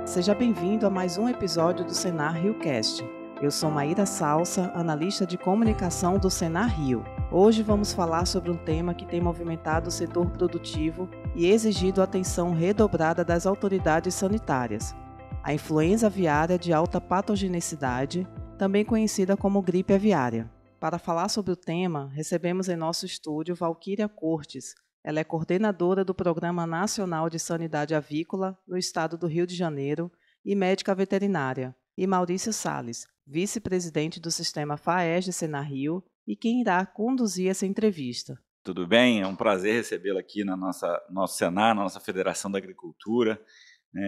Seja bem-vindo a mais um episódio do Senar RioCast. Eu sou Maíra Salsa, analista de comunicação do Senar Rio. Hoje vamos falar sobre um tema que tem movimentado o setor produtivo e exigido atenção redobrada das autoridades sanitárias: a influenza aviária de alta patogenicidade, também conhecida como gripe aviária. Para falar sobre o tema, recebemos em nosso estúdio Valquíria Cortes. Ela é coordenadora do Programa Nacional de Sanidade Avícola no estado do Rio de Janeiro e médica veterinária, e Maurício Salles, vice-presidente do Sistema FAES de Senar Rio e quem irá conduzir essa entrevista. Tudo bem? É um prazer recebê-lo aqui na nosso Senar, na nossa Federação da Agricultura.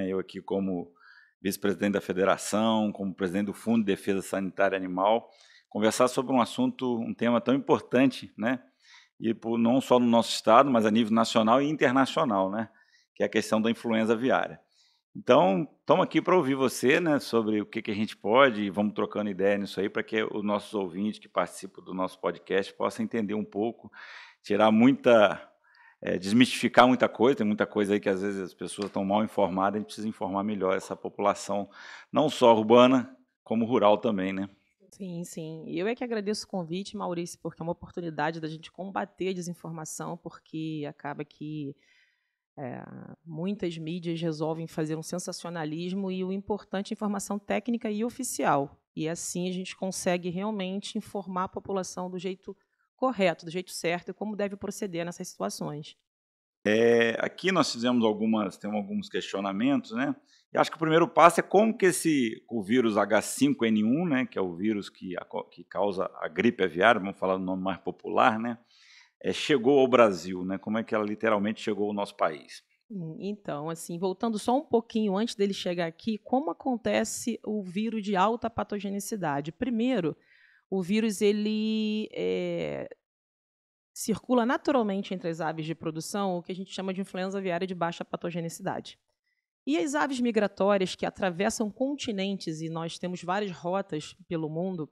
Eu aqui como vice-presidente da Federação, como presidente do Fundo de Defesa Sanitária Animal, conversar sobre um tema tão importante, e não só no nosso estado, mas a nível nacional e internacional, que é a questão da influenza aviária. Então, estamos aqui para ouvir você, sobre o que a gente pode, e vamos trocando ideia nisso aí, para que os nossos ouvintes que participam do nosso podcast possam entender um pouco, desmistificar muita coisa. Tem muita coisa aí que às vezes as pessoas estão mal informadas, a gente precisa informar melhor essa população, não só urbana, como rural também, Sim. Eu é que agradeço o convite, Maurício, porque é uma oportunidade da gente combater a desinformação, porque acaba que muitas mídias resolvem fazer um sensacionalismo e o importante é informação técnica e oficial. E assim a gente consegue realmente informar a população do jeito correto, do jeito certo e como deve proceder nessas situações. Aqui nós temos alguns questionamentos, E acho que o primeiro passo é como que o vírus H5N1, que é o vírus que causa a gripe aviária, vamos falar do nome mais popular, chegou ao Brasil, Como é que ela literalmente chegou ao nosso país? Então, assim, voltando só um pouquinho antes dele chegar aqui, como acontece o vírus de alta patogenicidade? Primeiro, o vírus ele circula naturalmente entre as aves de produção, o que a gente chama de influenza aviária de baixa patogenicidade. E as aves migratórias que atravessam continentes, e nós temos várias rotas pelo mundo,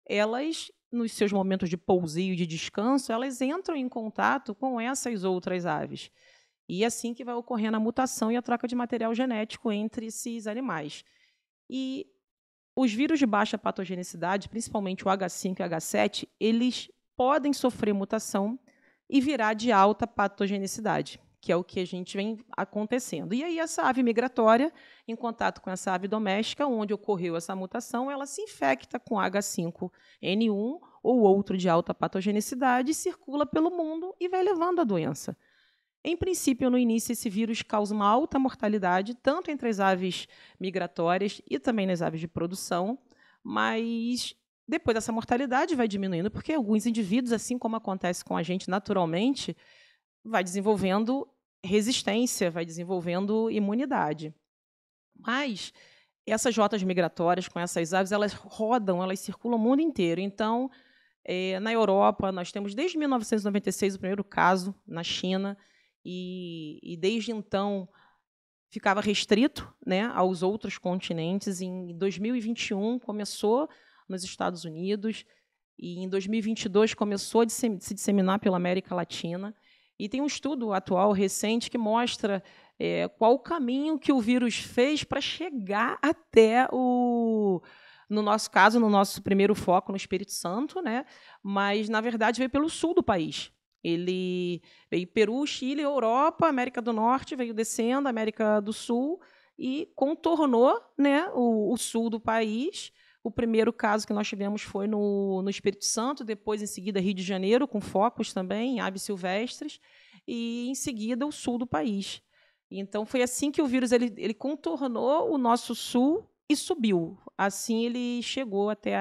elas, nos seus momentos de pousio e de descanso, elas entram em contato com essas outras aves. E é assim que vai ocorrendo a mutação e a troca de material genético entre esses animais. E os vírus de baixa patogenicidade, principalmente o H5 e o H7, eles podem sofrer mutação e virar de alta patogenicidade, que é o que a gente vem acontecendo. E aí essa ave migratória, em contato com essa ave doméstica, onde ocorreu essa mutação, ela se infecta com H5N1 ou outro de alta patogenicidade, circula pelo mundo e vai levando a doença. Em princípio, no início, esse vírus causa uma alta mortalidade, tanto entre as aves migratórias e também nas aves de produção, mas depois dessa mortalidade vai diminuindo, porque alguns indivíduos, assim como acontece com a gente naturalmente, vai desenvolvendo resistência, vai desenvolvendo imunidade. Mas essas rotas migratórias com essas aves, elas rodam, elas circulam o mundo inteiro. Então, na Europa, nós temos desde 1996 o primeiro caso, na China, e desde então ficava restrito, aos outros continentes. Em 2021 começou nos Estados Unidos e em 2022 começou a se disseminar pela América Latina. E tem um estudo atual, recente, que mostra qual o caminho que o vírus fez para chegar até no nosso caso, no nosso primeiro foco no Espírito Santo, mas, na verdade, veio pelo sul do país. Ele veio Peru, Chile, Europa, América do Norte, veio descendo, América do Sul, e contornou o sul do país. O primeiro caso que nós tivemos foi no Espírito Santo, depois, em seguida, Rio de Janeiro, com focos também em aves silvestres, e, em seguida, o sul do país. Então, foi assim que o vírus ele contornou o nosso sul e subiu. Assim, ele chegou até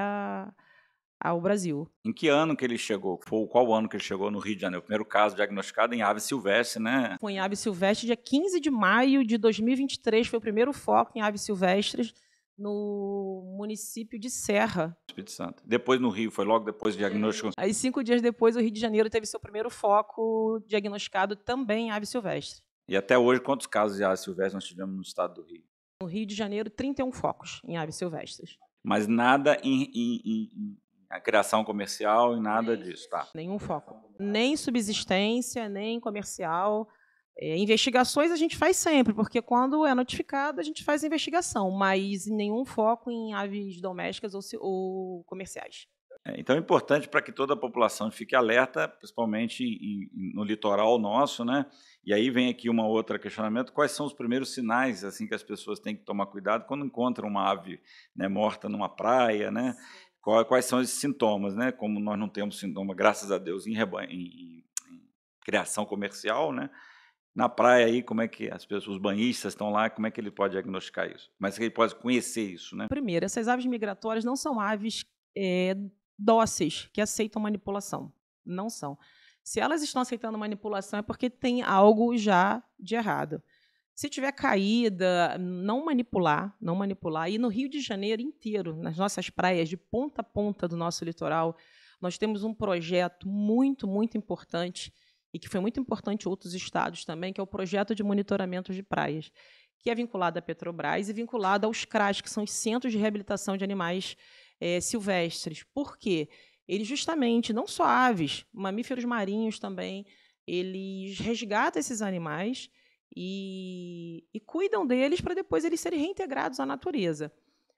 ao Brasil. Em que ano que ele chegou? Qual ano que ele chegou no Rio de Janeiro? O primeiro caso diagnosticado em ave silvestre, Foi em ave silvestre, dia 15 de maio de 2023, foi o primeiro foco em aves silvestres no município de Serra. Espírito Santo. Depois no Rio, foi logo depois do diagnóstico? Aí 5 dias depois, o Rio de Janeiro teve seu primeiro foco diagnosticado também em ave silvestre. E até hoje, quantos casos de ave silvestre nós tivemos no estado do Rio? No Rio de Janeiro, 31 focos em aves silvestres. Mas nada a criação comercial e nada disso, tá? Nenhum foco. Nem subsistência, nem comercial, Investigações a gente faz sempre, porque quando é notificado, a gente faz a investigação, mas nenhum foco em aves domésticas ou comerciais. Então é importante para que toda a população fique alerta, principalmente no litoral nosso, né? E aí vem aqui uma outra questionamento: quais são os primeiros sinais assim que as pessoas têm que tomar cuidado quando encontram uma ave, né, morta numa praia, né? Quais são esses sintomas, né? Como nós não temos sintoma, graças a Deus, em criação comercial, né? Na praia aí, como é que os banhistas estão lá, como é que ele pode diagnosticar isso? Como é que ele pode conhecer isso, né? Primeiro, essas aves migratórias não são aves dóceis, que aceitam manipulação. Não são. Se elas estão aceitando manipulação é porque tem algo já de errado. Se tiver caída, não manipular. E no Rio de Janeiro inteiro, nas nossas praias, de ponta a ponta do nosso litoral, nós temos um projeto muito, muito importante, e que foi muito importante em outros estados também, que é o projeto de monitoramento de praias, que é vinculado à Petrobras e vinculado aos CRAS, que são os Centros de Reabilitação de Animais Silvestres. Por quê? Eles justamente, não só aves, mamíferos marinhos também, eles resgatam esses animais e cuidam deles para depois eles serem reintegrados à natureza.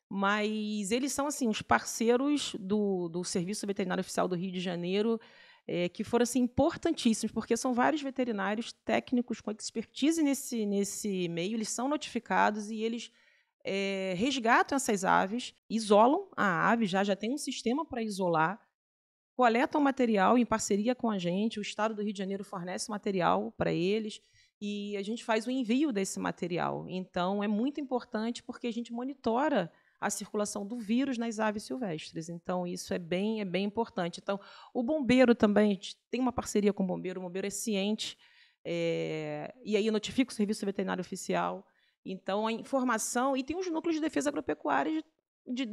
Mas eles são assim os parceiros do Serviço Veterinário Oficial do Rio de Janeiro, que foram assim, importantíssimos, porque são vários veterinários técnicos com expertise nesse meio, eles são notificados e eles resgatam essas aves, isolam a ave, já tem um sistema para isolar, coletam material em parceria com a gente, o Estado do Rio de Janeiro fornece material para eles e a gente faz o envio desse material. Então, é muito importante porque a gente monitora a circulação do vírus nas aves silvestres. Então, isso é bem importante. Então, o bombeiro também, a gente tem uma parceria com o bombeiro é ciente, e aí notifica o Serviço Veterinário Oficial. Então, a informação... E tem os núcleos de defesa agropecuária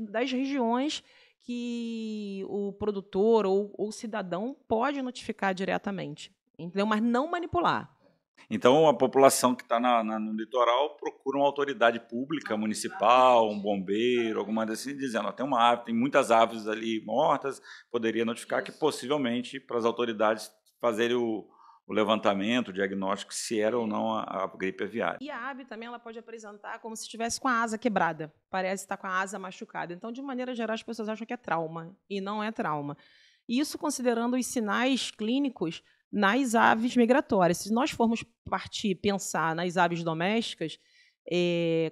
das regiões que o produtor ou o cidadão pode notificar diretamente. Entendeu? Mas não manipular. Então, a população que está no litoral procura uma autoridade pública, municipal, um bombeiro, alguma assim, dizendo: tem uma ave, tem muitas aves ali mortas, poderia notificar. Isso. Que possivelmente para as autoridades fazerem o levantamento, o diagnóstico, se era ou não a gripe aviária. E a ave também ela pode apresentar como se estivesse com a asa quebrada, parece estar com a asa machucada. Então, de maneira geral, as pessoas acham que é trauma, e não é trauma. Isso considerando os sinais clínicos nas aves migratórias. Se nós formos pensar nas aves domésticas,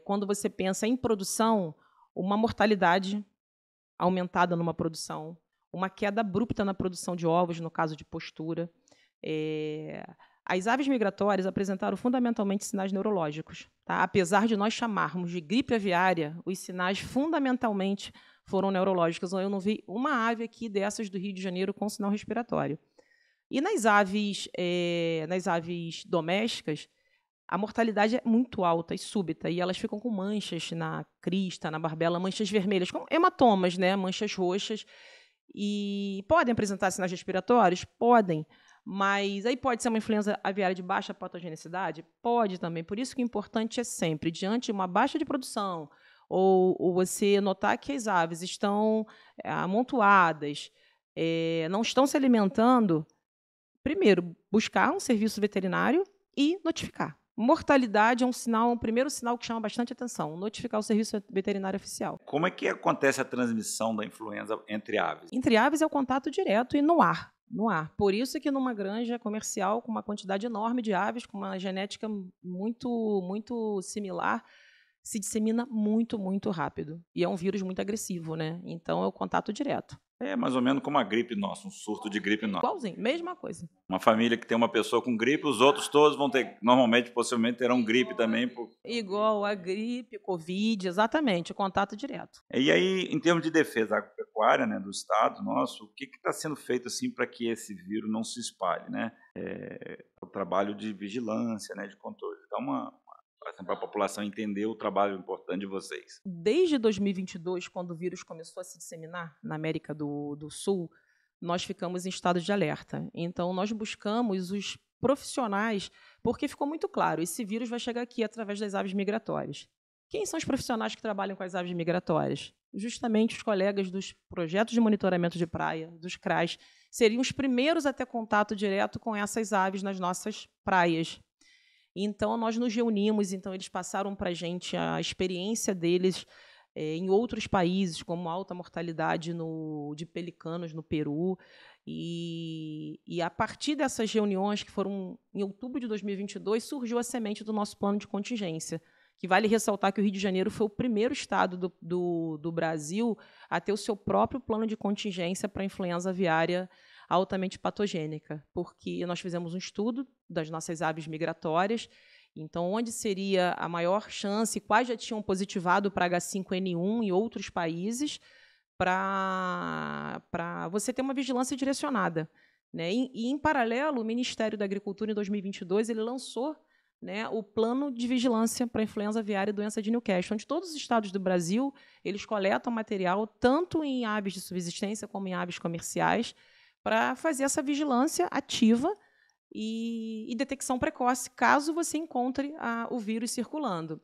quando você pensa em produção, uma mortalidade aumentada numa produção, uma queda abrupta na produção de ovos, no caso de postura. As aves migratórias apresentaram fundamentalmente sinais neurológicos. Tá? Apesar de nós chamarmos de gripe aviária, os sinais fundamentalmente foram neurológicos. Eu não vi uma ave aqui dessas do Rio de Janeiro com sinal respiratório. E nas aves domésticas, a mortalidade é muito alta e súbita, e elas ficam com manchas na crista, na barbela, manchas vermelhas, com hematomas, né, manchas roxas, e podem apresentar sinais respiratórios? Podem, mas aí pode ser uma influenza aviária de baixa patogenicidade? Pode também, por isso que o importante é sempre, diante de uma baixa de produção, ou você notar que as aves estão amontoadas, não estão se alimentando, primeiro, buscar um serviço veterinário e notificar. Mortalidade é um primeiro sinal que chama bastante atenção, notificar o serviço veterinário oficial. Como é que acontece a transmissão da influenza entre aves? Entre aves é o contato direto e no ar. Por isso que numa granja comercial com uma quantidade enorme de aves, com uma genética muito, muito similar, se dissemina muito, muito rápido. E é um vírus muito agressivo, né? Então é o contato direto. É mais ou menos como a gripe nossa, um surto de gripe nossa. Igualzinho, mesma coisa. Uma família que tem uma pessoa com gripe, os outros todos vão ter, normalmente, possivelmente, terão gripe também. Igual a gripe, Covid, exatamente, contato direto. E aí, em termos de defesa agropecuária, né, do Estado nosso, o que está sendo feito assim para que esse vírus não se espalhe? Né? O trabalho de vigilância, né, de controle. Dá para a população entender o trabalho importante de vocês. Desde 2022, quando o vírus começou a se disseminar na América do Sul, nós ficamos em estado de alerta. Então, nós buscamos os profissionais, porque ficou muito claro, esse vírus vai chegar aqui através das aves migratórias. Quem são os profissionais que trabalham com as aves migratórias? Justamente os colegas dos projetos de monitoramento de praia, dos CRAS, seriam os primeiros a ter contato direto com essas aves nas nossas praias. Então, nós nos reunimos, então eles passaram para a gente a experiência deles em outros países, como alta mortalidade de pelicanos no Peru. E a partir dessas reuniões, que foram em outubro de 2022, surgiu a semente do nosso plano de contingência, que vale ressaltar que o Rio de Janeiro foi o primeiro estado do Brasil a ter o seu próprio plano de contingência para a influenza aviária altamente patogênica, porque nós fizemos um estudo das nossas aves migratórias. Então, onde seria a maior chance, quais já tinham positivado para H5N1 em outros países, para você ter uma vigilância direcionada, né? E, em paralelo, o Ministério da Agricultura, em 2022, ele lançou, né, o plano de vigilância para a influenza aviária e doença de Newcastle, onde todos os estados do Brasil eles coletam material, tanto em aves de subsistência como em aves comerciais, para fazer essa vigilância ativa e detecção precoce, caso você encontre o vírus circulando.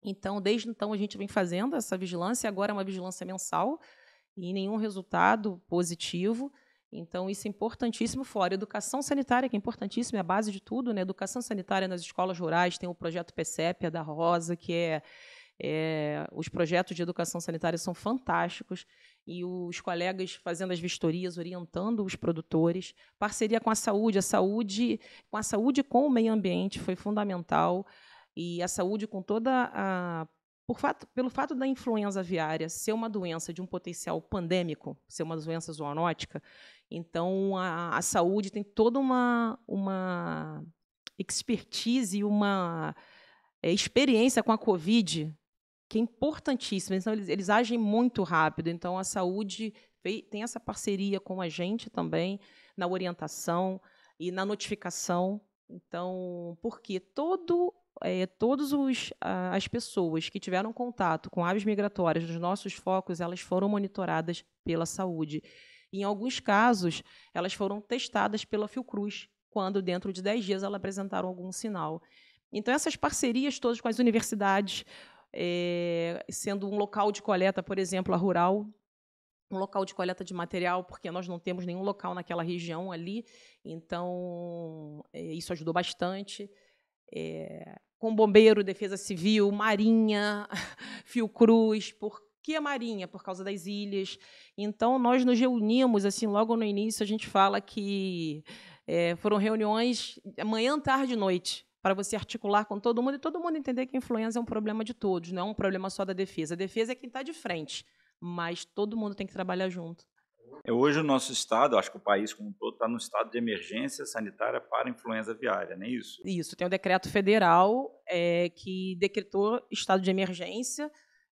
Então, desde então, a gente vem fazendo essa vigilância, agora é uma vigilância mensal, e nenhum resultado positivo. Então, isso é importantíssimo, fora educação sanitária, que é importantíssimo, é a base de tudo, né? Educação sanitária nas escolas rurais, tem o projeto PCEP, da Rosa, que os projetos de educação sanitária são fantásticos, e os colegas fazendo as vistorias, orientando os produtores, parceria com a saúde e com o meio ambiente foi fundamental, e a saúde com toda pelo fato da influenza aviária ser uma doença de um potencial pandêmico, ser uma doença zoonótica, então a saúde tem toda uma expertise e uma experiência com a Covid, que é importantíssima. Então, eles agem muito rápido. Então, a saúde tem essa parceria com a gente também, na orientação e na notificação. Então, porque todas as pessoas que tiveram contato com aves migratórias dos nossos focos, elas foram monitoradas pela saúde. Em alguns casos, elas foram testadas pela Fiocruz, quando, dentro de 10 dias, elas apresentaram algum sinal. Então, essas parcerias todas com as universidades, sendo um local de coleta, por exemplo, a Rural, um local de coleta de material, porque nós não temos nenhum local naquela região ali, então isso ajudou bastante. Com Bombeiro, Defesa Civil, Marinha, Fiocruz. Por que a Marinha? Por causa das ilhas. Então, nós nos reunimos, assim, logo no início, a gente fala que foram reuniões manhã, tarde e noite, para você articular com todo mundo e todo mundo entender que a influenza é um problema de todos, não é um problema só da defesa. A defesa é quem está de frente, mas todo mundo tem que trabalhar junto. Hoje o nosso estado, acho que o país como um todo, está no estado de emergência sanitária para a influenza aviária, não é isso? Isso, tem o decreto federal que decretou estado de emergência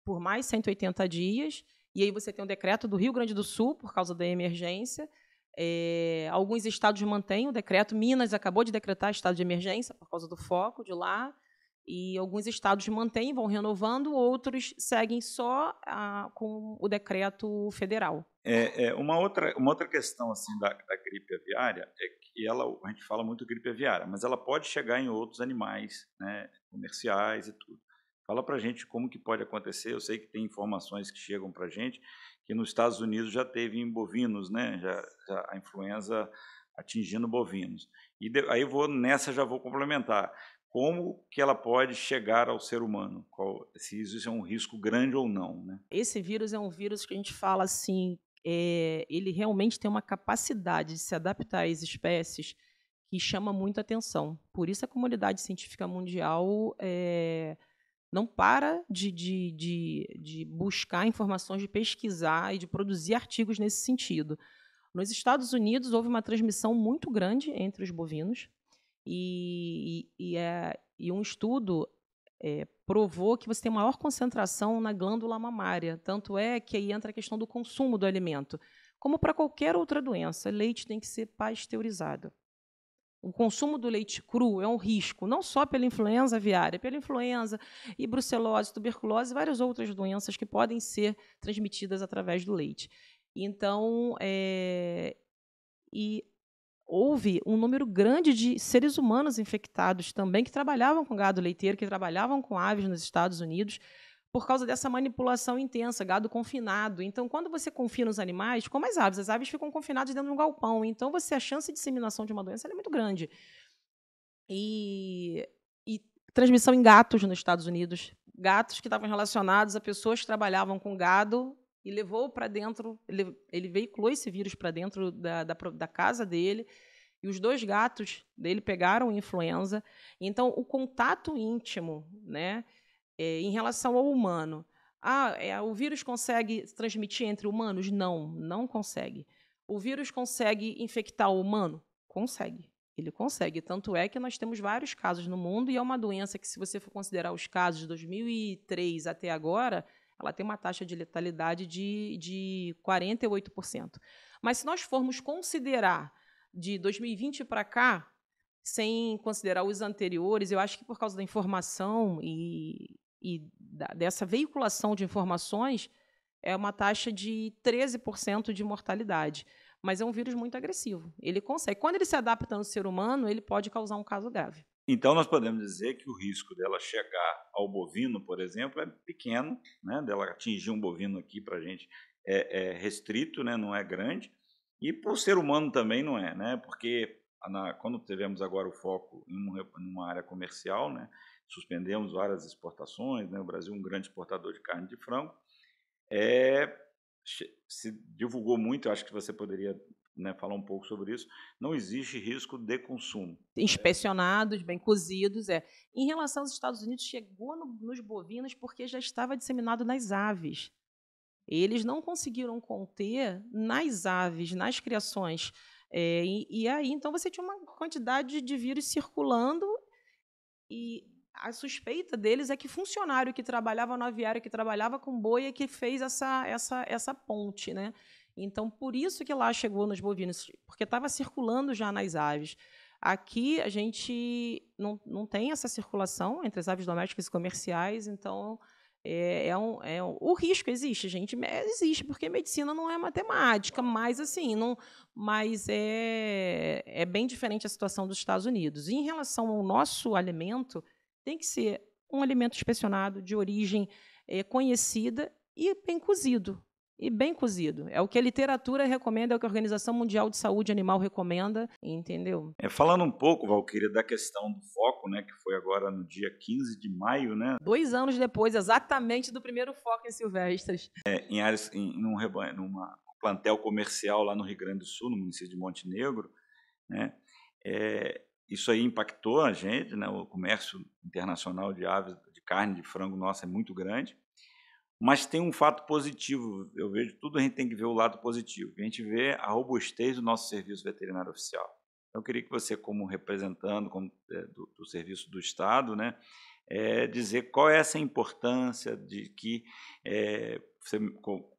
por mais 180 dias, e aí você tem o decreto do Rio Grande do Sul, por causa da emergência. Alguns estados mantêm o decreto. Minas acabou de decretar estado de emergência por causa do foco de lá, e alguns estados mantêm, vão renovando, outros seguem só com o decreto federal. Uma outra questão assim da gripe aviária é que a gente fala muito gripe aviária, mas ela pode chegar em outros animais, né, comerciais e tudo. Fala para a gente como que pode acontecer. Eu sei que tem informações que chegam para a gente que nos Estados Unidos já teve em bovinos, né, já a influenza atingindo bovinos. E aí já vou complementar. Como que ela pode chegar ao ser humano? Se isso é um risco grande ou não, né? Esse vírus é um vírus que a gente fala assim, ele realmente tem uma capacidade de se adaptar às espécies que chama muito atenção. Por isso a comunidade científica mundial não para de buscar informações, de pesquisar e de produzir artigos nesse sentido. Nos Estados Unidos, houve uma transmissão muito grande entre os bovinos, e um estudo provou que você tem maior concentração na glândula mamária. Tanto é que aí entra a questão do consumo do alimento. Como para qualquer outra doença, leite tem que ser pasteurizado. O consumo do leite cru é um risco, não só pela influenza aviária, pela influenza e brucelose, tuberculose e várias outras doenças que podem ser transmitidas através do leite. Então, houve um número grande de seres humanos infectados também que trabalhavam com gado leiteiro, que trabalhavam com aves nos Estados Unidos, por causa dessa manipulação intensa, gado confinado. Então, quando você confina os animais, como as aves ficam confinadas dentro de um galpão, então a chance de disseminação de uma doença é muito grande. E transmissão em gatos nos Estados Unidos. Gatos que estavam relacionados a pessoas que trabalhavam com gado e levou para dentro, ele veiculou esse vírus para dentro da casa dele, e os 2 gatos dele pegaram influenza. Então, o contato íntimo, né, em relação ao humano. O vírus consegue transmitir entre humanos? Não, não consegue. O vírus consegue infectar o humano? Consegue. Ele consegue. Tanto é que nós temos vários casos no mundo, e é uma doença que, se você for considerar os casos de 2003 até agora, ela tem uma taxa de letalidade de 48%. Mas, se nós formos considerar de 2020 para cá, sem considerar os anteriores, eu acho que, por causa da informação e dessa veiculação de informações, é uma taxa de 13% de mortalidade. Mas é um vírus muito agressivo. Ele consegue. Quando ele se adapta no ser humano, ele pode causar um caso grave. Então, nós podemos dizer que o risco dela chegar ao bovino, por exemplo, é pequeno, né? Dela atingir um bovino aqui para a gente é restrito, né? Não é grande. E para o ser humano também não é, né? Porque quando tivemos agora o foco em uma área comercial, né? Suspendemos várias exportações, né? O Brasil é um grande exportador de carne de frango. Se divulgou muito, eu acho que você poderia, né, falar um pouco sobre isso. Não existe risco de consumo. Inspecionados, bem cozidos. Em relação aos Estados Unidos, chegou nos bovinos porque já estava disseminado nas aves. Eles não conseguiram conter nas aves, nas criações. E aí, então, você tinha uma quantidade de vírus circulando, e a suspeita deles é que funcionário que trabalhava no aviário, que trabalhava com boi, é que fez essa ponte, né? Então, por isso que lá chegou nos bovinos, porque estava circulando já nas aves. Aqui, a gente não tem essa circulação entre as aves domésticas e comerciais, então o risco existe, gente. Existe, porque medicina não é matemática, mas assim, mas é bem diferente a situação dos Estados Unidos. E, em relação ao nosso alimento, tem que ser um alimento inspecionado, de origem conhecida e bem cozido. É o que a literatura recomenda, é o que a Organização Mundial de Saúde Animal recomenda, entendeu? Falando um pouco, Valquíria, da questão do foco, né, que foi agora no dia 15 de maio, né? 2 anos depois, exatamente, do primeiro foco em silvestres. Em áreas, num plantel comercial lá no Rio Grande do Sul, no município de Montenegro, né? Isso aí impactou a gente, né? O comércio internacional de aves, de carne, de frango, nossa, é muito grande. Mas tem um fato positivo, eu vejo tudo, a gente tem que ver o lado positivo. A gente vê a robustez do nosso serviço veterinário oficial. Eu queria que você, como representante do serviço do Estado, né, dizer qual é essa importância de que você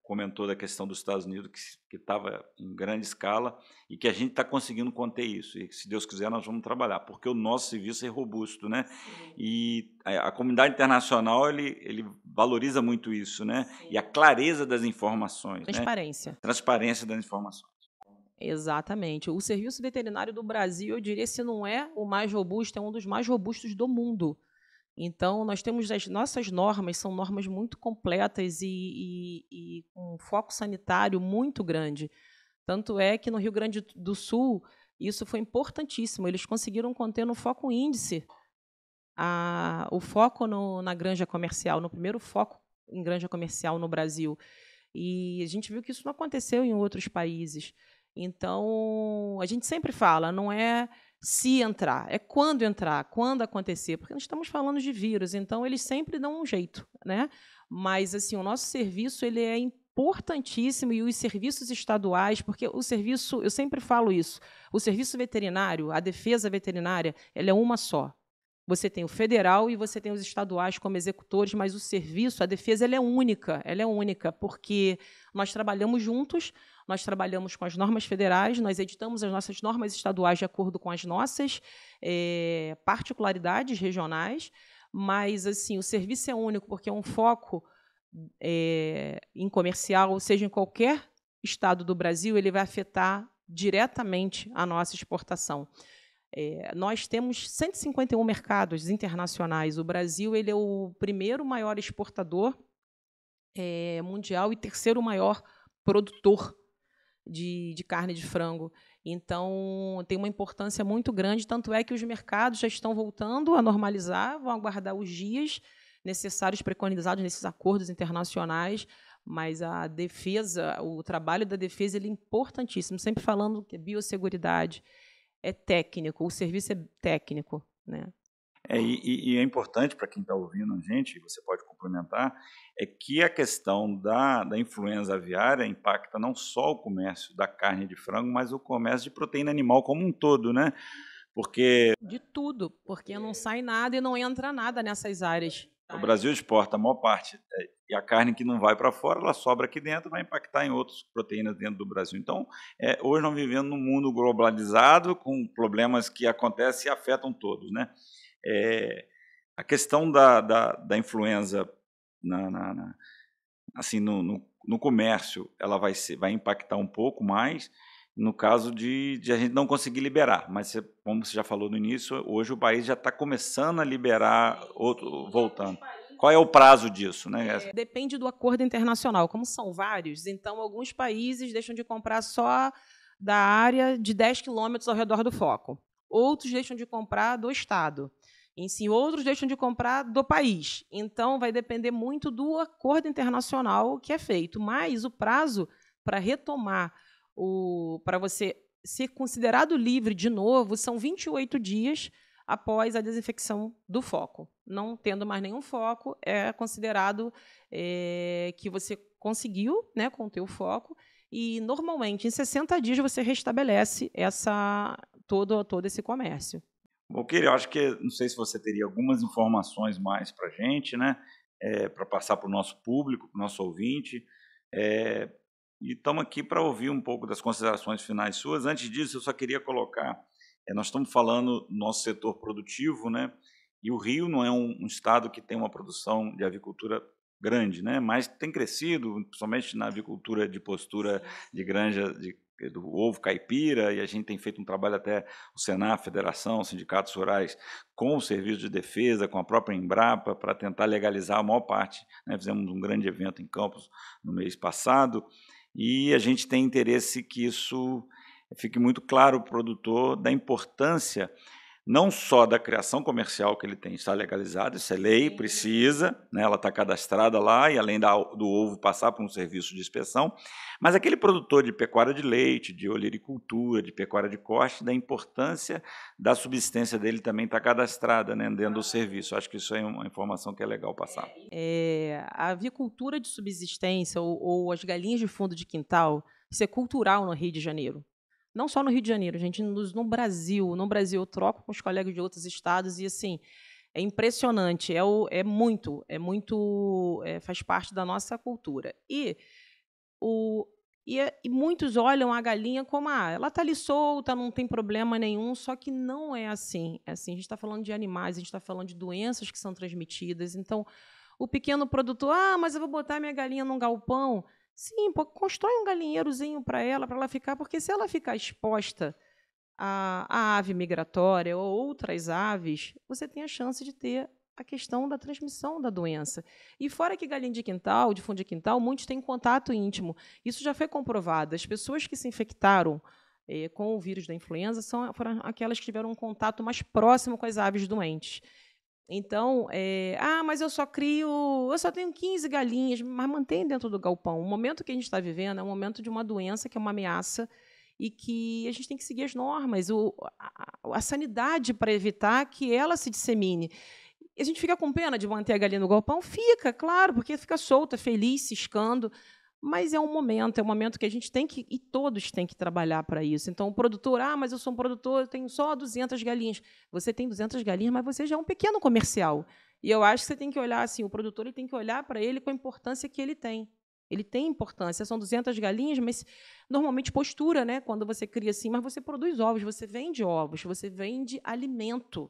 comentou da questão dos Estados Unidos, que estava em grande escala, e que a gente está conseguindo conter isso, e que, se Deus quiser, nós vamos trabalhar, porque o nosso serviço é robusto, né? E a comunidade internacional, ele valoriza muito isso, né? Sim. E a clareza das informações. Transparência. Né? Transparência das informações. Exatamente. O serviço veterinário do Brasil, eu diria, se não é o mais robusto, é um dos mais robustos do mundo. Então, nós temos as nossas normas, são normas muito completas e com foco sanitário muito grande. Tanto é que no Rio Grande do Sul, isso foi importantíssimo. Eles conseguiram conter no foco índice o foco na granja comercial, no primeiro foco em granja comercial no Brasil. E a gente viu que isso não aconteceu em outros países. Então, a gente sempre fala, não é se entrar, é quando entrar, quando acontecer, porque nós estamos falando de vírus, então eles sempre dão um jeito, né? Mas assim, o nosso serviço ele é importantíssimo, e os serviços estaduais, porque o serviço, eu sempre falo isso, o serviço veterinário, a defesa veterinária, ela é uma só. Você tem o federal e você tem os estaduais como executores, mas o serviço, a defesa, ela é única, porque nós trabalhamos juntos, nós trabalhamos com as normas federais, nós editamos as nossas normas estaduais de acordo com as nossas particularidades regionais, mas assim, o serviço é único, porque é um foco em comercial, ou seja, em qualquer estado do Brasil, ele vai afetar diretamente a nossa exportação. Nós temos 151 mercados internacionais. O Brasil ele é o primeiro maior exportador mundial e terceiro maior produtor de carne de frango. Então, tem uma importância muito grande, tanto é que os mercados já estão voltando a normalizar, vão aguardar os dias necessários preconizados nesses acordos internacionais, mas a defesa, o trabalho da defesa, ele é importantíssimo, sempre falando que a biosseguridade é técnico, o serviço é técnico, né? E é importante para quem está ouvindo a gente, você pode complementar, é que a questão da influenza aviária impacta não só o comércio da carne de frango, mas o comércio de proteína animal como um todo, né? Porque de tudo, porque não sai nada e não entra nada nessas áreas. O Brasil exporta a maior parte, e a carne que não vai para fora, ela sobra aqui dentro, vai impactar em outras proteínas dentro do Brasil. Então, hoje nós vivemos num mundo globalizado, com problemas que acontecem e afetam todos, né? A questão da influenza assim, no comércio, ela vai impactar um pouco mais, no caso de a gente não conseguir liberar. Mas, como você já falou no início, hoje o país já está começando a liberar, voltando. Qual é o prazo disso, né? Depende do acordo internacional. Como são vários, então alguns países deixam de comprar só da área de 10 quilômetros ao redor do foco. Outros deixam de comprar do estado. Em si, outros deixam de comprar do país. Então, vai depender muito do acordo internacional que é feito. Mas o prazo para retomar, para você ser considerado livre de novo, são 28 dias após a desinfecção do foco. Não tendo mais nenhum foco, é considerado que você conseguiu, né, conter o foco, e, normalmente, em 60 dias, você restabelece todo esse comércio. Bom, eu acho que, não sei se você teria algumas informações mais para a gente, né, para passar para o nosso público, para o nosso ouvinte, e estamos aqui para ouvir um pouco das considerações finais suas. Antes disso, eu só queria colocar, nós estamos falando do nosso setor produtivo, né, e o Rio não é um estado que tem uma produção de avicultura grande, né, mas tem crescido, principalmente na avicultura de postura de granja do ovo caipira, e a gente tem feito um trabalho até o Senar, a Federação, os sindicatos rurais, com o Serviço de Defesa, com a própria Embrapa, para tentar legalizar a maior parte, né? Fizemos um grande evento em Campos no mês passado, e a gente tem interesse que isso fique muito claro para o produtor da importância não só da criação comercial que ele tem, está legalizado, isso é lei, precisa, né, ela está cadastrada lá, e além do ovo passar por um serviço de inspeção, mas aquele produtor de pecuária de leite, de olericultura, de pecuária de corte, da importância da subsistência dele também está cadastrada, né, dentro do serviço. Acho que isso é uma informação que é legal passar. A avicultura de subsistência, ou as galinhas de fundo de quintal, isso é cultural no Rio de Janeiro. Não só no Rio de Janeiro, gente, no Brasil. No Brasil, eu troco com os colegas de outros estados e, assim, é impressionante, faz parte da nossa cultura. E muitos olham a galinha como, ela está ali solta, não tem problema nenhum, só que não é assim. A gente está falando de animais, a gente está falando de doenças que são transmitidas. Então, o pequeno produtor, mas eu vou botar minha galinha num galpão. Sim, constrói um galinheirozinho para ela ficar, porque se ela ficar exposta à ave migratória ou outras aves, você tem a chance de ter a questão da transmissão da doença. E fora que galinha de quintal, de fundo de quintal, muitos têm contato íntimo. Isso já foi comprovado. As pessoas que se infectaram com o vírus da influenza foram aquelas que tiveram um contato mais próximo com as aves doentes. Então, mas eu só tenho 15 galinhas, mas mantém dentro do galpão. O momento que a gente está vivendo é um momento de uma doença que é uma ameaça e que a gente tem que seguir as normas, a sanidade para evitar que ela se dissemine. E a gente fica com pena de manter a galinha no galpão? Fica, claro, porque fica solta, feliz, ciscando. Mas é um momento que a gente tem que, e todos têm que trabalhar para isso. Então, o produtor, mas eu sou um produtor, eu tenho só 200 galinhas. Você tem 200 galinhas, mas você já é um pequeno comercial. E eu acho que você tem que olhar assim, o produtor ele tem que olhar para ele com a importância que ele tem. Ele tem importância, são 200 galinhas, mas normalmente postura, né? Quando você cria assim, mas você produz ovos, você vende alimento.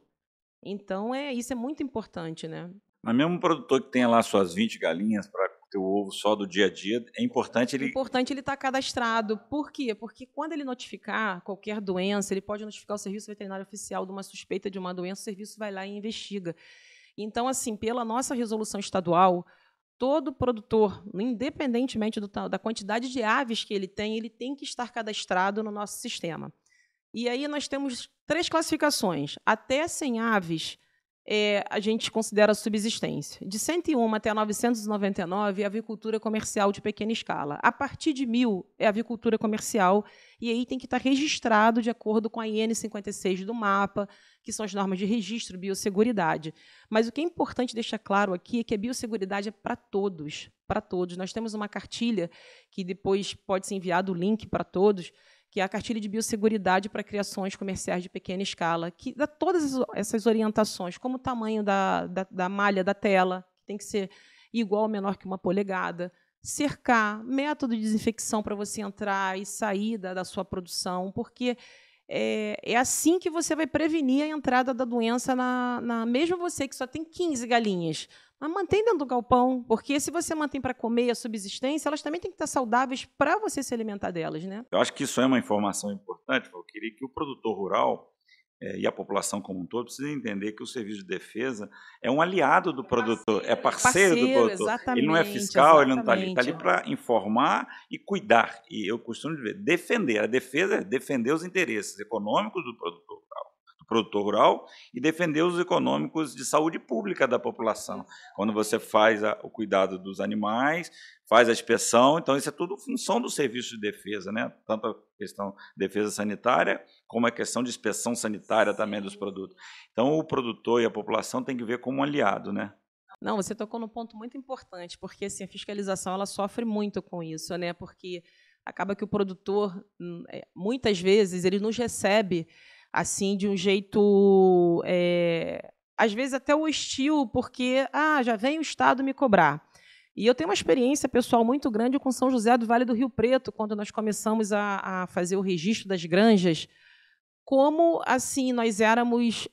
Então, isso é muito importante, né? Mas mesmo um produtor que tenha lá suas 20 galinhas para ter o ovo só do dia a dia, é importante ele... É importante ele estar cadastrado. Por quê? Porque quando ele notificar qualquer doença, ele pode notificar o Serviço Veterinário Oficial de uma suspeita de uma doença, o serviço vai lá e investiga. Então, assim, pela nossa resolução estadual, todo produtor, independentemente da quantidade de aves que ele tem que estar cadastrado no nosso sistema. E aí nós temos 3 classificações. Até 100 aves, a gente considera subsistência. De 101 até 999 é avicultura comercial de pequena escala. A partir de 1.000 é avicultura comercial, e aí tem que estar registrado de acordo com a IN 56 do MAPA, que são as normas de registro, biosseguridade. Mas o que é importante deixar claro aqui é que a biosseguridade é para todos, para todos. Nós temos uma cartilha, que depois pode ser enviado o link para todos, que é a cartilha de biosseguridade para criações comerciais de pequena escala, que dá todas essas orientações, como o tamanho da malha da tela, que tem que ser igual ou menor que 1 polegada, cercar, método de desinfecção para você entrar e sair da sua produção, porque é assim que você vai prevenir a entrada da doença, mesmo você que só tem 15 galinhas. Mas mantém dentro do galpão, porque se você mantém para comer a subsistência, elas também têm que estar saudáveis para você se alimentar delas, né? Eu acho que isso é uma informação importante, eu queria que o produtor rural e a população como um todo precisa entender que o serviço de defesa é um aliado do produtor, é parceiro do produtor. Exatamente, ele não é fiscal, ele não está exatamente. ali para informar e cuidar. E eu costumo dizer, defender. A defesa é defender os interesses econômicos do produtor rural e defender os econômicos de saúde pública da população. Quando você faz o cuidado dos animais, faz a inspeção, então isso é tudo função do serviço de defesa, né? Tanto a questão de defesa sanitária, como a questão de inspeção sanitária também dos produtos. Então o produtor e a população têm que ver como um aliado, né? Não, você tocou num ponto muito importante, porque assim, a fiscalização ela sofre muito com isso, né? Porque acaba que o produtor, muitas vezes, ele nos recebe assim de um jeito, às vezes até hostil, porque já vem o Estado me cobrar. E eu tenho uma experiência pessoal muito grande com São José do Vale do Rio Preto, quando nós começamos a fazer o registro das granjas, como assim nós éramos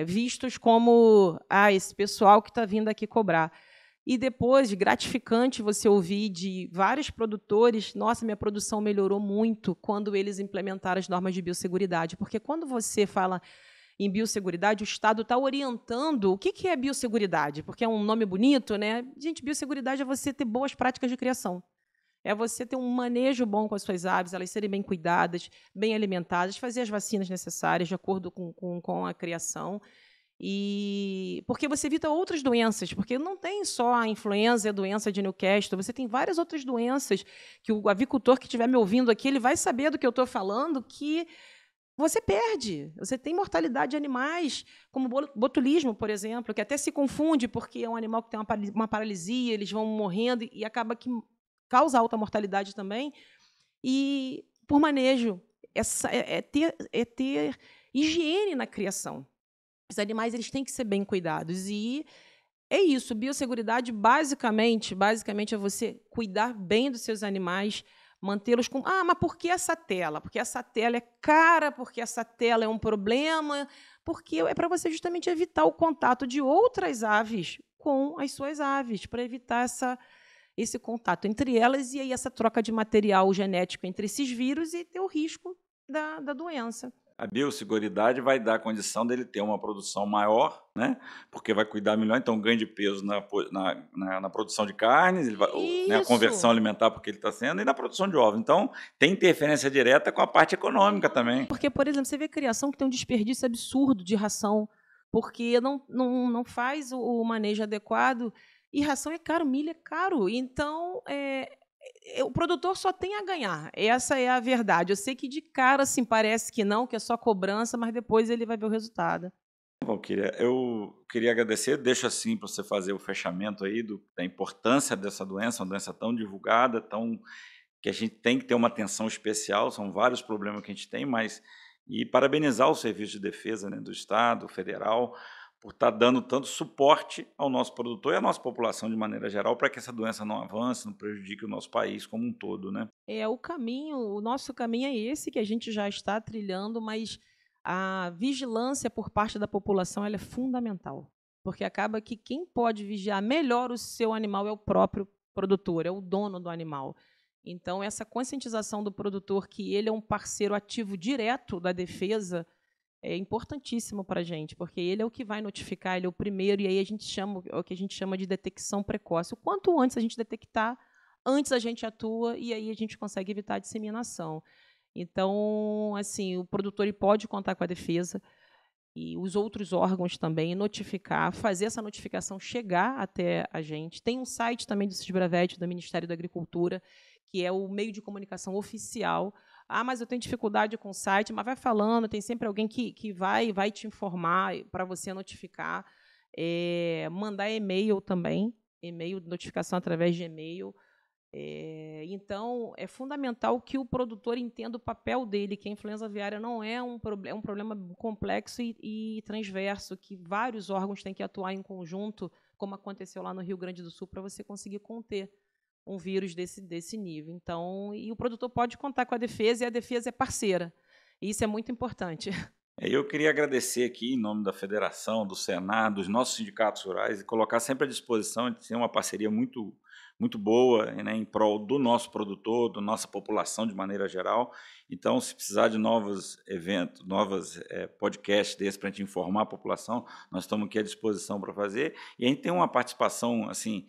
vistos como esse pessoal que está vindo aqui cobrar. E depois, gratificante você ouvir de vários produtores, nossa, minha produção melhorou muito quando eles implementaram as normas de biosseguridade, porque quando você fala em biosseguridade, o Estado está orientando o que é biosseguridade, porque é um nome bonito, né? Gente, biosseguridade é você ter boas práticas de criação. É você ter um manejo bom com as suas aves, elas serem bem cuidadas, bem alimentadas, fazer as vacinas necessárias de acordo com a criação. E porque você evita outras doenças, porque não tem só a influenza e a doença de Newcastle, você tem várias outras doenças que o avicultor que estiver me ouvindo aqui, ele vai saber do que eu estou falando, que você perde. Você tem mortalidade de animais, como botulismo, por exemplo, que até se confunde, porque é um animal que tem uma paralisia, eles vão morrendo e acaba que causa alta mortalidade também. E, por manejo, ter higiene na criação. Os animais eles têm que ser bem cuidados. E é isso. Biosseguridade, basicamente é você cuidar bem dos seus animais, mantê-los com... mas por que essa tela? Porque essa tela é cara, porque essa tela é um problema, porque é para você justamente evitar o contato de outras aves com as suas aves, para evitar esse contato entre elas e aí essa troca de material genético entre esses vírus e ter o risco da doença. A biosseguridade vai dar a condição dele ter uma produção maior, né? Porque vai cuidar melhor, então ganho de peso na produção de carnes, ele vai, né, a conversão alimentar porque ele está sendo, e na produção de ovos. Então, tem interferência direta com a parte econômica também. Porque, por exemplo, você vê criação que tem um desperdício absurdo de ração, porque não faz o manejo adequado, e ração é caro, milho é caro. Então, o produtor só tem a ganhar. Essa é a verdade. Eu sei que de cara assim, parece que não, que é só cobrança, mas depois ele vai ver o resultado. Valquíria, eu queria agradecer, deixo assim para você fazer o fechamento aí da importância dessa doença, uma doença tão divulgada, que a gente tem que ter uma atenção especial, são vários problemas que a gente tem, e parabenizar o Serviço de Defesa, né, do Estado, federal, por estar dando tanto suporte ao nosso produtor e à nossa população de maneira geral, para que essa doença não avance, não prejudique o nosso país como um todo, né? O nosso caminho é esse que a gente já está trilhando, mas a vigilância por parte da população ela é fundamental, porque acaba que quem pode vigiar melhor o seu animal é o próprio produtor, é o dono do animal. Então, essa conscientização do produtor que ele é um parceiro ativo direto da defesa é importantíssimo para a gente, porque ele é o que vai notificar, ele é o primeiro, e aí é o que a gente chama de detecção precoce. O quanto antes a gente detectar, antes a gente atua, e aí a gente consegue evitar a disseminação. Então, assim, o produtor ele pode contar com a defesa, e os outros órgãos também, notificar, fazer essa notificação chegar até a gente. Tem um site também do Cisbravet, do Ministério da Agricultura, que é o meio de comunicação oficial. Mas eu tenho dificuldade com o site, mas vai falando, tem sempre alguém que vai te informar para você notificar. Mandar e-mail também, e-mail, notificação através de e-mail. Então, é fundamental que o produtor entenda o papel dele, que a influenza aviária não é um problema complexo e transverso, que vários órgãos têm que atuar em conjunto, como aconteceu lá no Rio Grande do Sul, para você conseguir conter um vírus desse nível. Então, e o produtor pode contar com a defesa, e a defesa é parceira. E isso é muito importante. Eu queria agradecer aqui, em nome da Federação, do Senar, dos nossos sindicatos rurais, e colocar sempre à disposição de ser uma parceria muito boa, né, em prol do nosso produtor, da nossa população de maneira geral. Então, se precisar de novos eventos, novos podcasts desses para a gente informar a população, nós estamos aqui à disposição para fazer. E a gente tem uma participação assim,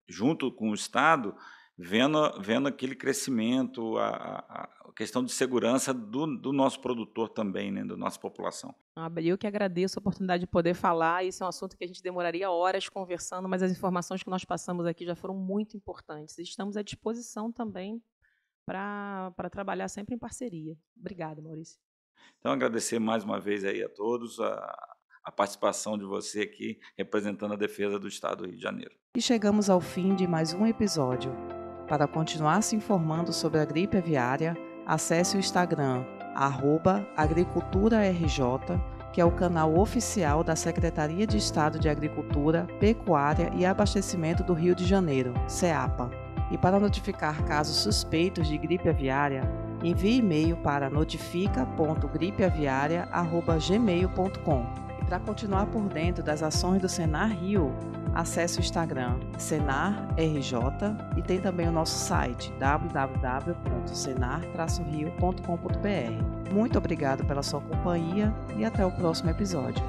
junto com o Estado, vendo aquele crescimento, a questão de segurança do nosso produtor também, né, da nossa população. Eu que agradeço a oportunidade de poder falar. Isso é um assunto que a gente demoraria horas conversando, mas as informações que nós passamos aqui já foram muito importantes. Estamos à disposição também para trabalhar sempre em parceria. Obrigada, Maurício. Então, agradecer mais uma vez aí a todos a participação de você aqui, representando a defesa do Estado do Rio de Janeiro. E chegamos ao fim de mais um episódio. Para continuar se informando sobre a gripe aviária, acesse o Instagram, @agriculturarj, que é o canal oficial da Secretaria de Estado de Agricultura, Pecuária e Abastecimento do Rio de Janeiro, SEAPA. E para notificar casos suspeitos de gripe aviária, envie e-mail para notifica.gripeaviaria@gmail.com. E para continuar por dentro das ações do Senar Rio, acesse o Instagram SenarRJ e tem também o nosso site www.senar-rio.com.br. Muito obrigado pela sua companhia e até o próximo episódio.